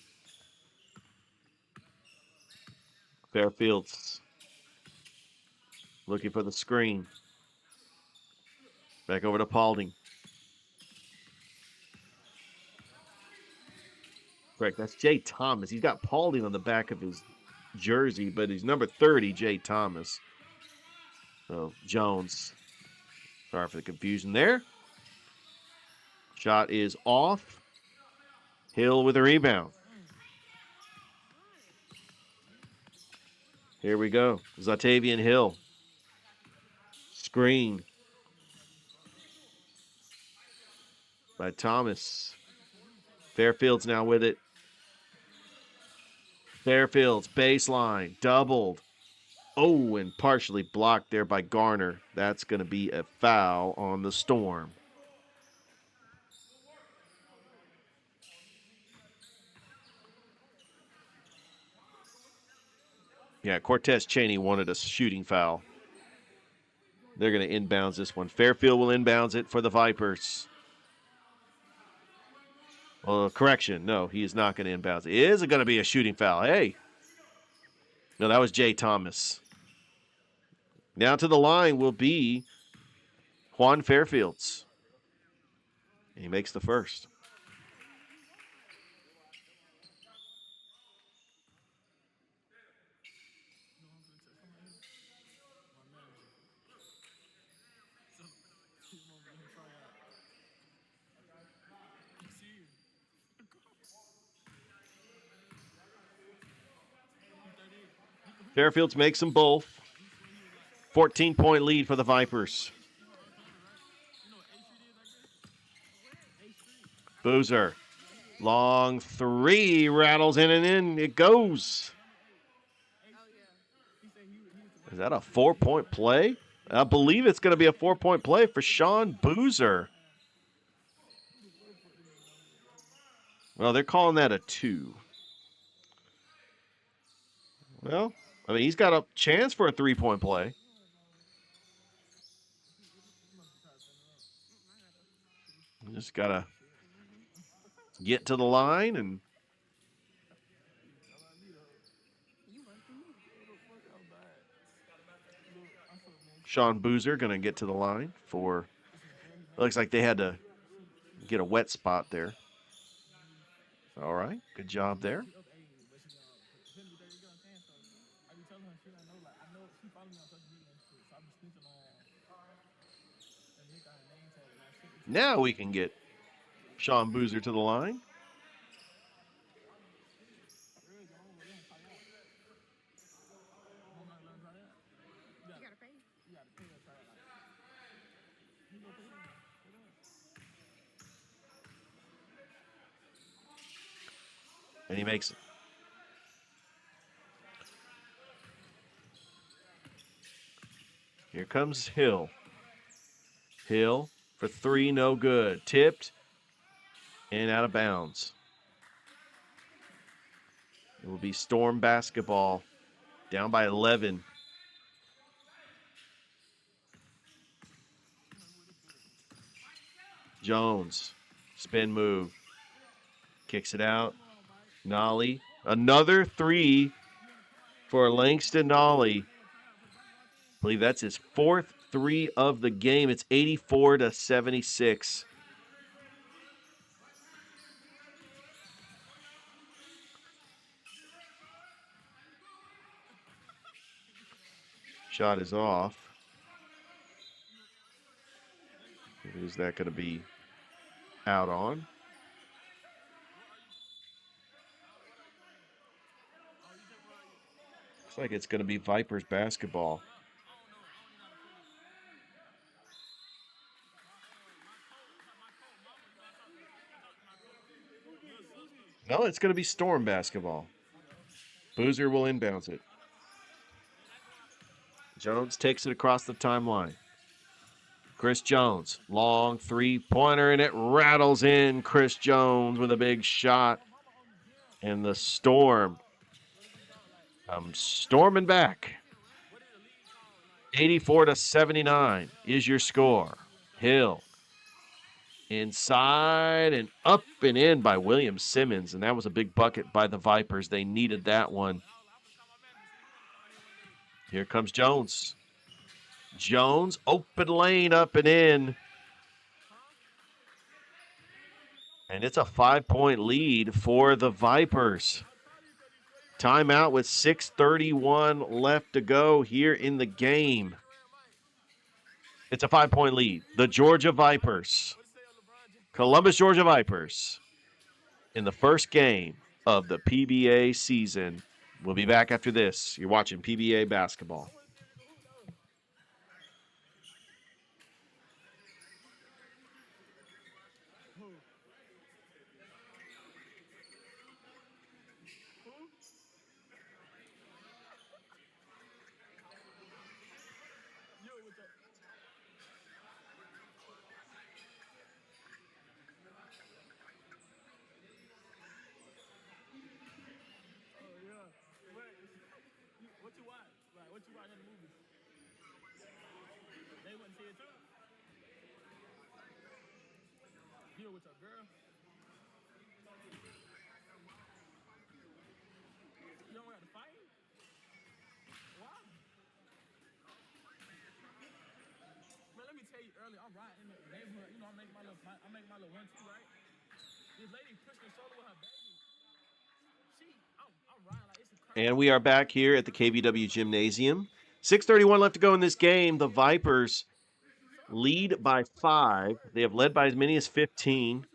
Fairfields looking for the screen. Back over to Paulding. Correct, that's Jay Thomas. He's got Paulding on the back of his jersey, but he's number 30, Jay Thomas. So, Jones. Sorry for the confusion there. Shot is off. Hill with a rebound. Here we go. Zatavian Hill. Screen by Thomas. Fairfield's now with it. Fairfield's baseline. Doubled. Oh, and partially blocked there by Garner. That's going to be a foul on the Storm. Yeah, Cortez Chaney wanted a shooting foul. They're going to inbounds this one. Fairfield will inbounds it for the Vipers. Well, correction. No, he is not going to inbounds it. Is it going to be a shooting foul? Hey. No, that was Jay Thomas. Now to the line will be Juan Fairfields. He makes the first. Fairfields makes them both. 14-point lead for the Vipers. Boozer. Long 3. Rattles in and in. It goes. Is that a 4-point play? I believe it's going to be a 4-point play for Sean Boozer. Well, they're calling that a 2. Well, I mean, he's got a chance for a 3-point play. Just got to get to the line, and Sean Boozer going to get to the line for, looks like they had to get a wet spot there. All right, good job there. Now we can get Sean Boozer to the line. And he makes it. Here comes Hill. Hill for three, no good. Tipped and out of bounds. It will be Storm basketball, down by 11. Jones, spin move. Kicks it out. Nolly, another three for Langston Nolly. I believe that's his fourth three of the game. It's 84-76. Shot is off. Who's that going to be out on? Looks like it's going to be Vipers basketball. No, it's going to be Storm basketball. Boozer will inbounds it. Jones takes it across the timeline. Chris Jones, long three-pointer, and it rattles in. Chris Jones with a big shot. And the Storm comes storming back. 84-79 is your score. Hill inside and up and in by William Simmons, and that was a big bucket by the Vipers. They needed that one. Here comes Jones. Jones, open lane, up and in. And it's a 5-point lead for the Vipers. Timeout with 6:31 left to go here in the game. It's a 5-point lead. The Georgia Vipers, Columbus, Georgia Vipers, in the first game of the PBA season. We'll be back after this. You're watching PBA basketball. What you watch? Like, what you watch in the movies? They wouldn't see it too. You with your girl? You don't have to fight? Why? Man, let me tell you earlier, I'm riding in the neighborhood. You know, I make my little 1-2, right? This lady pushed me shoulder with her baby. I'm riding like it's a crime. And we are back here at the KBW Gymnasium. 6:31 left to go in this game. The Vipers lead by 5. They have led by as many as 15.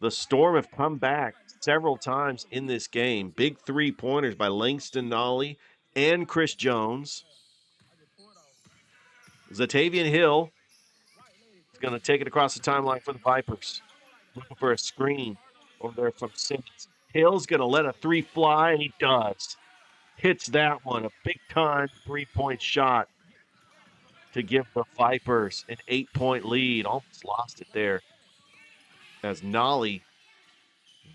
The Storm have come back several times in this game. Big three-pointers by Langston Nolly and Chris Jones. Zatavian Hill is going to take it across the timeline for the Vipers. Looking for a screen over there from Simmons. Hill's going to let a three fly, and he does. Hits that one, a big-time three-point shot to give the Vipers an 8-point lead. Almost lost it there. As Nolly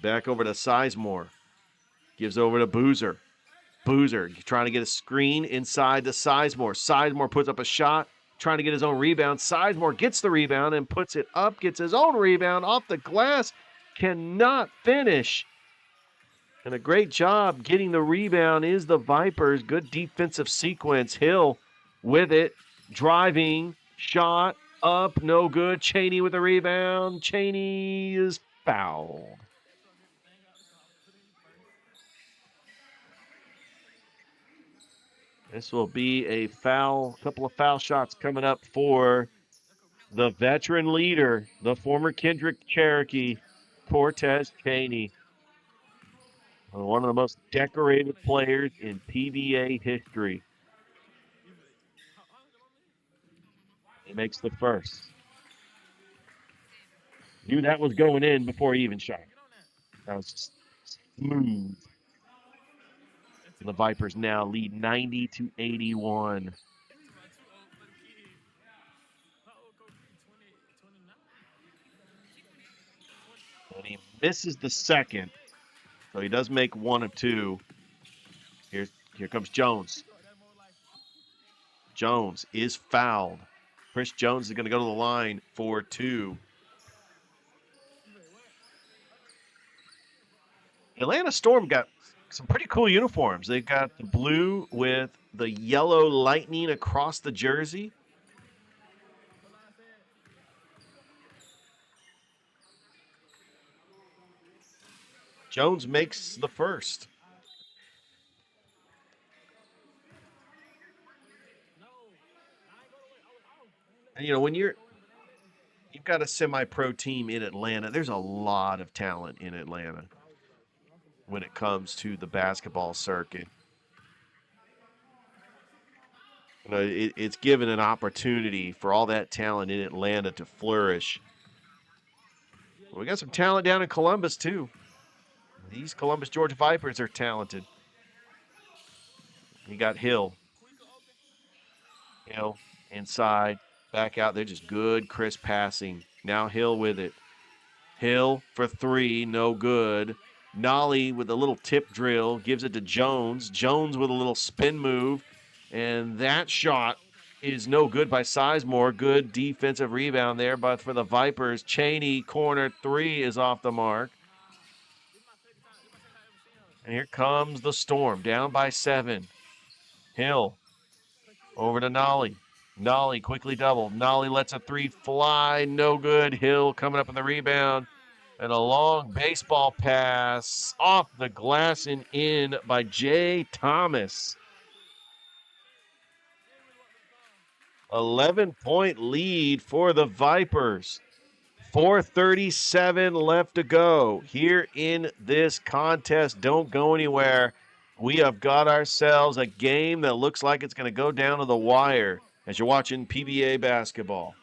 back over to Sizemore. Gives over to Boozer. Boozer trying to get a screen inside to Sizemore. Sizemore puts up a shot, trying to get his own rebound. Sizemore gets the rebound and puts it up, gets his own rebound off the glass. Cannot finish. And a great job getting the rebound is the Vipers. Good defensive sequence. Hill with it, driving, shot, up, no good. Chaney with the rebound. Chaney is fouled. This will be a couple of foul shots coming up for the veteran leader, the former Kendrick Cherokee, Cortez Chaney. One of the most decorated players in PBA history. He makes the first. Knew that was going in before he even shot. That was just smooth. And the Vipers now lead 90-81. And he misses the second. So he does make one of two. Here comes Jones. Jones is fouled. Chris Jones is going to go to the line for two. Atlanta Storm got some pretty cool uniforms. They've got the blue with the yellow lightning across the jersey. Jones makes the first. And when you've got a semi-pro team in Atlanta, there's a lot of talent in Atlanta when it comes to the basketball circuit. It's given an opportunity for all that talent in Atlanta to flourish. We got some talent down in Columbus too. These Columbus, Georgia Vipers are talented. You got Hill. Hill inside, back out. They're just good, crisp passing. Now Hill with it. Hill for three, no good. Nolly with a little tip drill gives it to Jones. Jones with a little spin move. And that shot is no good by Sizemore. Good defensive rebound there, but for the Vipers, Cheney corner three is off the mark. And here comes the Storm, down by 7. Hill over to Nolly. Nolly quickly double. Nolly lets a three fly, no good. Hill coming up with the rebound. And a long baseball pass off the glass and in by Jay Thomas. 11-point lead for the Vipers. 4:37 left to go here in this contest. Don't go anywhere. We have got ourselves a game that looks like it's going to go down to the wire as you're watching PBA basketball.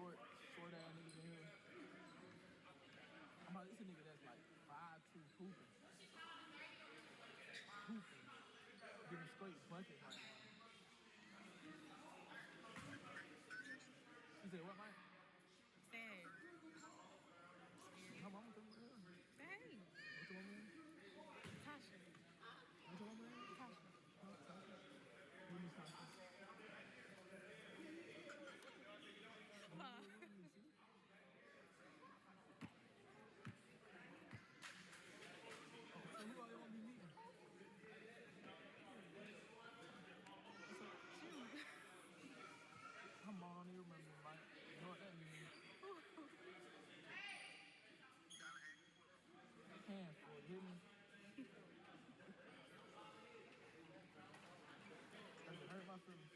Short ass niggas in here. I'm about this a nigga that's like 5'2" hooping. Getting straight buckets right now. You say what, Mike? Say, Her mama coming in here. say, What's your mama name? Tasha, What's your mama name? Tasha. Who is Tasha? So who all you want to be meeting? Her mom don't even remember, Mike. You know what that means? Handful, you hear me? That just hurt my feelings.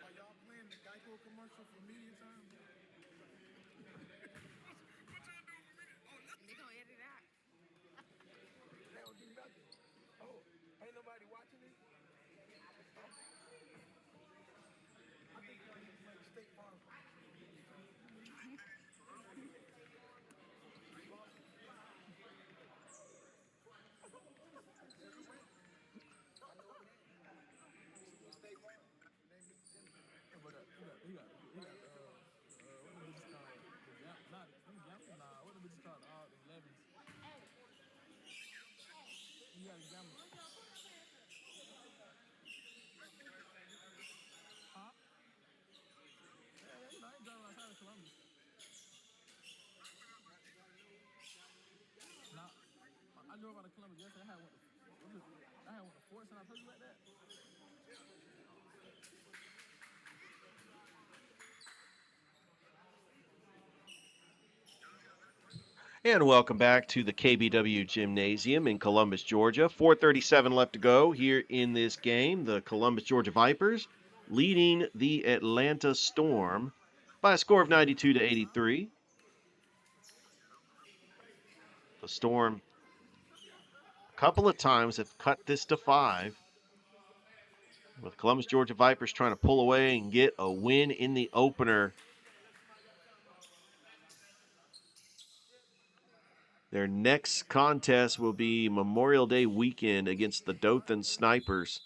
Are y'all playing the Geico commercial for media time? They gonna edit it out. They don't do nothing. Oh, ain't nobody watching it? I think y'all need to make State Farm. But he got what the bitches called? The jam, not nah. What the bitches called? All the 11s. You got a gamma. Huh? Yeah, I ain't driving outside of Columbus. Nah, I drove out of Columbus yesterday. I had went to Fort St. I told you like that. And welcome back to the KBW Gymnasium in Columbus, Georgia. 4:37 left to go here in this game. The Columbus, Georgia Vipers leading the Atlanta Storm by a score of 92-83. The Storm a couple of times have cut this to 5. With Columbus, Georgia Vipers trying to pull away and get a win in the opener. Their next contest will be Memorial Day weekend against the Dothan Snipers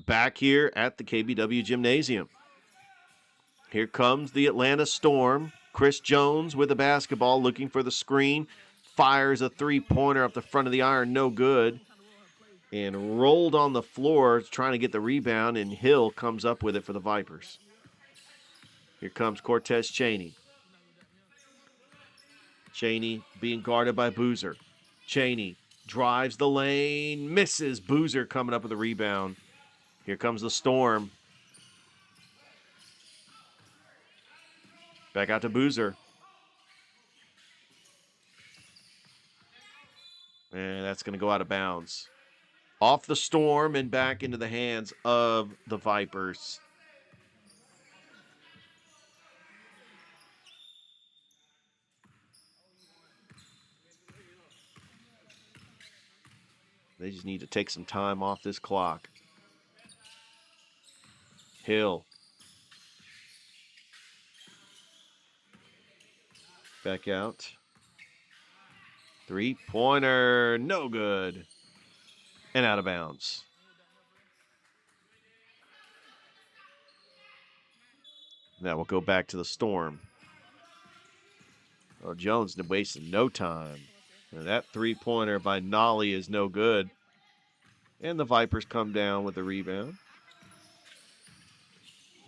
back here at the KBW Gymnasium. Here comes the Atlanta Storm. Chris Jones with the basketball looking for the screen. Fires a three-pointer up the front of the iron, no good. And rolled on the floor trying to get the rebound, and Hill comes up with it for the Vipers. Here comes Cortez Cheney. Cheney being guarded by Boozer. Cheney drives the lane, misses. Boozer coming up with a rebound. Here comes the Storm. Back out to Boozer. And that's going to go out of bounds. Off the Storm and back into the hands of the Vipers. They just need to take some time off this clock. Hill. Back out. Three-pointer, no good. And out of bounds. That will go back to the Storm. Oh, Jones wasting no time. And that three-pointer by Nolly is no good. And the Vipers come down with the rebound.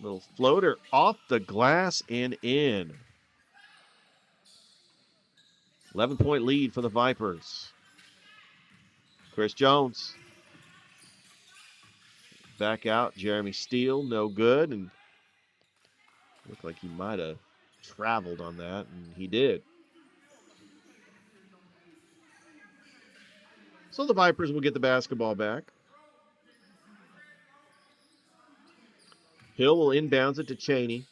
Little floater off the glass and in. 11-point lead for the Vipers. Chris Jones. Back out. Jeremy Steele, no good. And looked like he might have traveled on that, and he did. So the Vipers will get the basketball back. Hill will inbounds it to Cheney.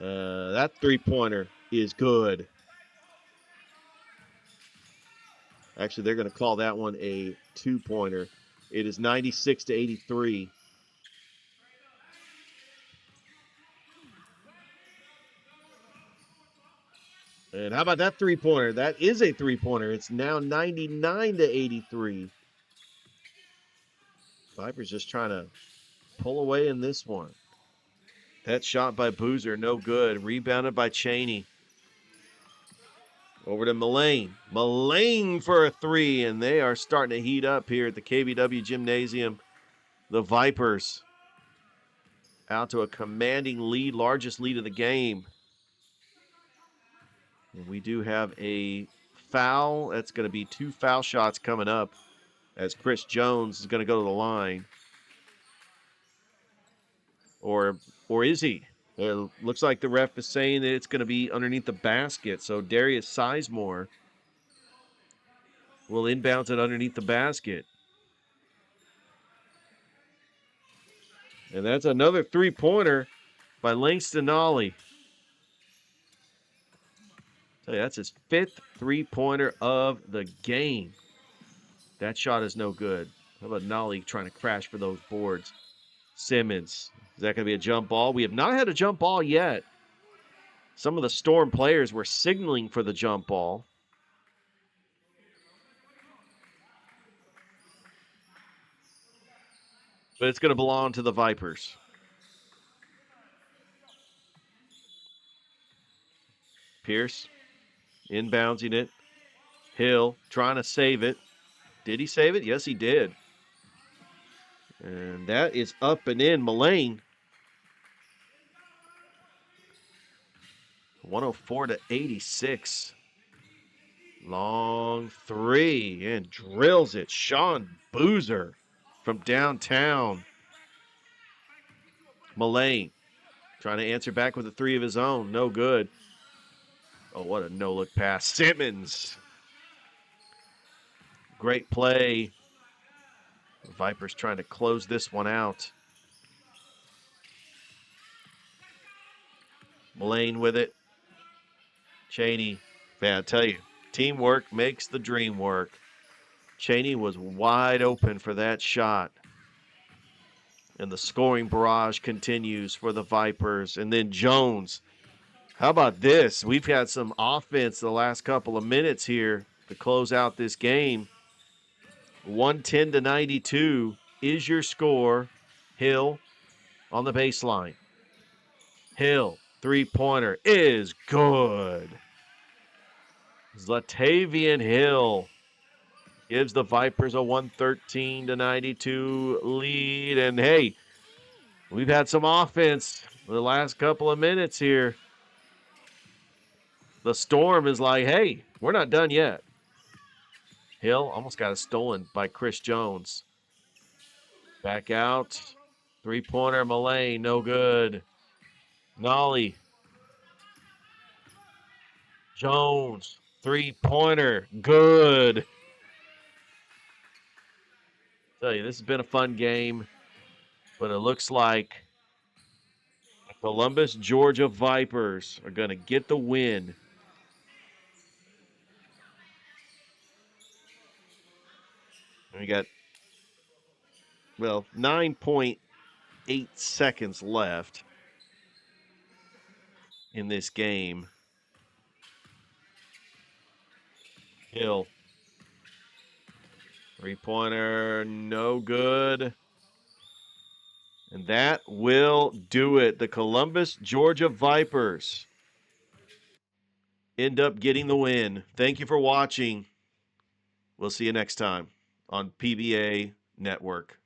That three-pointer is good. Actually, they're going to call that one a two-pointer. It is 96-83. And how about that three-pointer? That is a three-pointer. It's now 99-83. Vipers just trying to pull away in this one. That shot by Boozer, no good. Rebounded by Cheney. Over to Mullane. Mullane for a three, and they are starting to heat up here at the KBW Gymnasium. The Vipers out to a commanding lead, largest lead of the game. And we do have a foul. That's going to be two foul shots coming up as Chris Jones is going to go to the line. Or is he? It looks like the ref is saying that it's going to be underneath the basket. So Darius Sizemore will inbounds it underneath the basket. And that's another three-pointer by Langston Nolly. Tell you, that's his fifth three-pointer of the game. That shot is no good. How about Nolly trying to crash for those boards? Simmons. Is that going to be a jump ball? We have not had a jump ball yet. Some of the Storm players were signaling for the jump ball. But it's going to belong to the Vipers. Pierce inbouncing it. Hill trying to save it. Did he save it? Yes, he did. And that is up and in. Mullane. 104-86. Long three and drills it. Sean Boozer from downtown. Mullane trying to answer back with a three of his own. No good. Oh, what a no-look pass. Simmons. Great play. The Vipers trying to close this one out. Mullane with it. Cheney. Man, I tell you, teamwork makes the dream work. Cheney was wide open for that shot. And the scoring barrage continues for the Vipers. And then Jones. How about this? We've had some offense the last couple of minutes here to close out this game. 110-92 is your score. Hill on the baseline. Hill, three-pointer is good. Zlatavian Hill gives the Vipers a 113-92 lead. And hey, we've had some offense the last couple of minutes here. The Storm is like, hey, we're not done yet. Hill almost got it stolen by Chris Jones. Back out. Three-pointer, Malay, no good. Nolly. Jones, three-pointer, good. Tell you, this has been a fun game, but it looks like the Columbus, Georgia Vipers are going to get the win. We got, 9.8 seconds left in this game. Hill. Three-pointer, no good. And that will do it. The Columbus, Georgia Vipers end up getting the win. Thank you for watching. We'll see you next time on PBA Network.